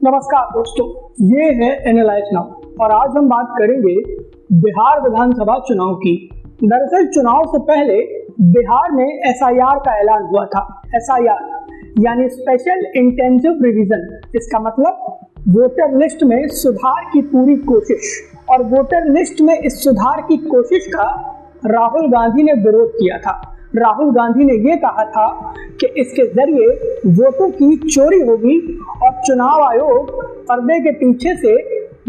नमस्कार दोस्तों, ये है एनालाइज नाउ और आज हम बात करेंगे बिहार विधानसभा चुनाव की। दरअसल चुनाव से पहले बिहार में एसआईआर का ऐलान हुआ था। एसआईआर यानी स्पेशल इंटेंसिव रिवीजन, इसका मतलब वोटर लिस्ट में सुधार की पूरी कोशिश। और वोटर लिस्ट में इस सुधार की कोशिश का राहुल गांधी ने विरोध किया था। राहुल गांधी ने ये कहा था कि इसके जरिए वोटों की चोरी होगी और चुनाव आयोग पर्दे के पीछे से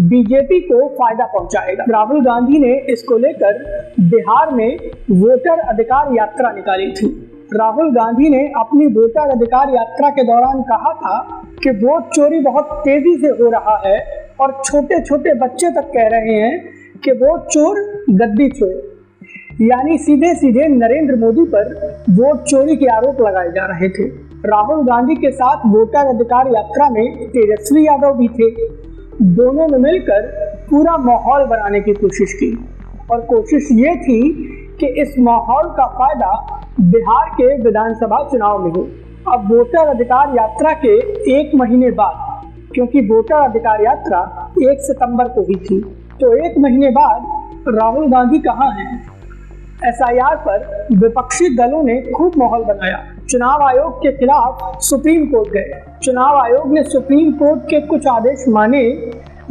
बीजेपी को फायदा पहुंचाएगा। राहुल गांधी ने इसको लेकर बिहार में वोटर अधिकार यात्रा निकाली थी। राहुल गांधी ने अपनी वोटर अधिकार यात्रा के दौरान कहा था कि वोट चोरी बहुत तेजी से हो रहा है और छोटे छोटे बच्चे तक कह रहे हैं कि वोट चोर गद्दी चोर, यानी सीधे सीधे नरेंद्र मोदी पर वोट चोरी के आरोप लगाए जा रहे थे। राहुल गांधी के साथ वोटर अधिकार यात्रा में तेजस्वी यादव भी थे। दोनों ने मिलकर पूरा माहौल बनाने की कोशिश की और कोशिश ये थी कि इस माहौल का फायदा बिहार के विधानसभा चुनाव में हो। अब वोटर अधिकार यात्रा के एक महीने बाद, क्योंकि वोटर अधिकार यात्रा 1 सितंबर को हुई थी, तो एक महीने बाद राहुल गांधी कहाँ हैं? एसआईआर पर विपक्षी दलों ने खूब माहौल बनाया। चुनाव आयोग के खिलाफ सुप्रीम कोर्ट गए। चुनाव आयोग ने सुप्रीम कोर्ट के कुछ आदेश माने,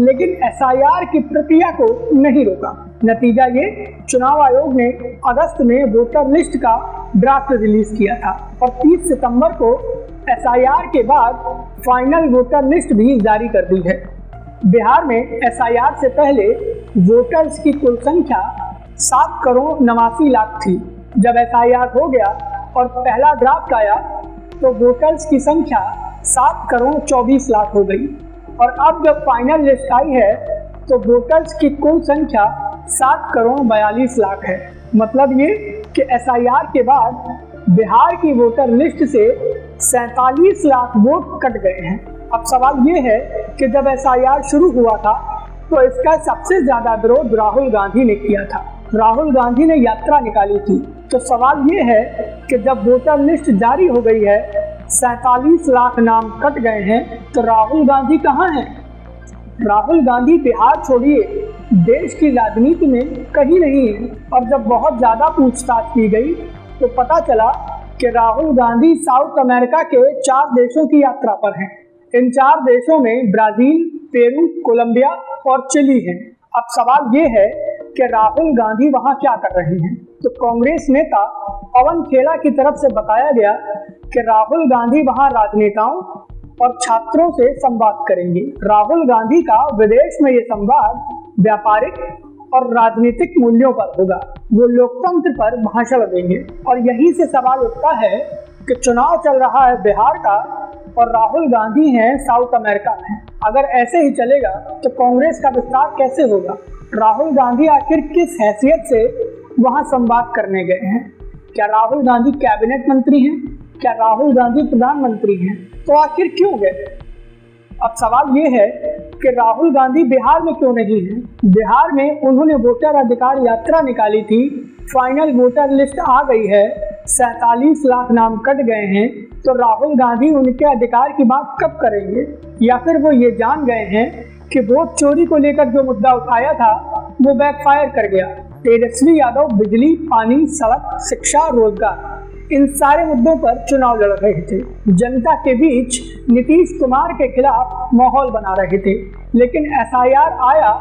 लेकिन एसआईआर की प्रक्रिया को नहीं रोका। नतीजा ये, चुनाव आयोग ने अगस्त में वोटर लिस्ट का ड्राफ्ट रिलीज किया था और 30 सितंबर को एसआईआर के बाद फाइनल वोटर लिस्ट भी जारी कर दी है। बिहार में एसआईआर से पहले वोटर्स की कुल संख्या 7 करोड़ 89 लाख थी। जब एसआईआर हो गया और पहला ड्राफ्ट आया तो वोटर्स की संख्या 7 करोड़ 24 लाख हो गई और अब जब फाइनल लिस्ट आई है तो वोटर्स की कुल संख्या 7 करोड़ 42 लाख है। मतलब ये कि एसआईआर के बाद बिहार की वोटर लिस्ट से 47 लाख वोट कट गए हैं। अब सवाल ये है कि जब एसआईआर शुरू हुआ था तो इसका सबसे ज्यादा विरोध राहुल गांधी ने किया था। राहुल गांधी ने यात्रा निकाली थी। तो सवाल ये है कि जब वोटर लिस्ट जारी हो गई है, 47 लाख नाम कट गए हैं, तो राहुल गांधी कहाँ हैं? राहुल गांधी बिहार छोड़िए, देश की राजनीति में कहीं नहीं है। और जब बहुत ज्यादा पूछताछ की गई तो पता चला कि राहुल गांधी साउथ अमेरिका के 4 देशों की यात्रा पर हैं। इन 4 देशों में ब्राजील, पेरू, कोलंबिया और चिली हैं। अब सवाल ये है कि राहुल गांधी वहां क्या कर रहे हैं? तो कांग्रेस नेता पवन खेड़ा की तरफ से बताया गया कि राहुल गांधी वहां राजनेताओं और छात्रों से संवाद करेंगे। राहुल गांधी का विदेश में ये संवाद व्यापारिक और राजनीतिक मूल्यों पर होगा। वो लोकतंत्र पर भाषण देंगे और यहीं से सवाल उठता है कि चुनाव चल रहा है बिहार का और राहुल गांधी हैं साउथ अमेरिका में। अगर ऐसे ही चलेगा तो कांग्रेस का विस्तार कैसे होगा? राहुल गांधी आखिर किस हैसियत से वहां संवाद करने गए हैं? क्या राहुल गांधी कैबिनेट मंत्री हैं? क्या राहुल गांधी प्रधानमंत्री हैं? तो आखिर क्यों गए? अब सवाल ये है कि राहुल गांधी बिहार में क्यों नहीं हैं? बिहार में उन्होंने वोटर अधिकार यात्रा निकाली थी, फाइनल वोटर लिस्ट आ गई है, 47 लाख नाम कट गए हैं, तो राहुल गांधी उनके अधिकार की बात कब करेंगे? या फिर वो ये जान गए हैं कि वोट चोरी को लेकर जो मुद्दा उठाया था वो बैकफायर कर गया। तेजस्वी यादव बिजली, पानी, सड़क, शिक्षा, रोजगार, इन सारे मुद्दों पर चुनाव लड़ रहे थे। जनता के बीच नीतीश कुमार के खिलाफ माहौल बना रहे थे। लेकिन एसआईआर आया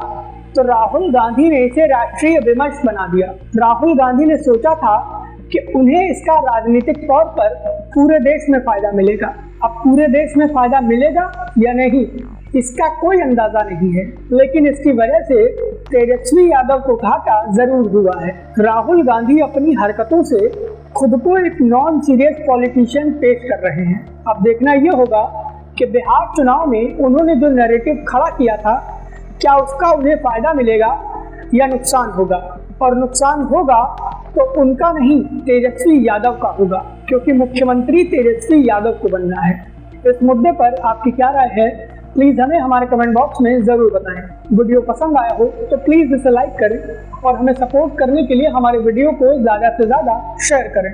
तो राहुल गांधी ने इसे राष्ट्रीय विमर्श बना दिया। राहुल गांधी ने सोचा था कि उन्हें इसका राजनीतिक तौर पर पूरे देश में फायदा मिलेगा। अब पूरे देश में फायदा मिलेगा या नहीं, इसका कोई अंदाजा नहीं है, लेकिन इसकी वजह से तेजस्वी यादव को घाटा जरूर हुआ है। राहुल गांधी अपनी हरकतों से खुद को एक नॉन सीरियस पॉलिटिशियन पेश कर रहे हैं। अब देखना यह होगा कि बिहार चुनाव में उन्होंने जो नैरेटिव खड़ा किया था, क्या उसका उन्हें फायदा मिलेगा या नुकसान होगा? और नुकसान होगा तो उनका नहीं, तेजस्वी यादव का होगा, क्योंकि मुख्यमंत्री तेजस्वी यादव को बनना है। इस मुद्दे पर आपकी क्या राय है? प्लीज हमें हमारे कमेंट बॉक्स में जरूर बताएं। वीडियो पसंद आया हो तो प्लीज इसे लाइक करें और हमें सपोर्ट करने के लिए हमारे वीडियो को ज्यादा से ज्यादा शेयर करें।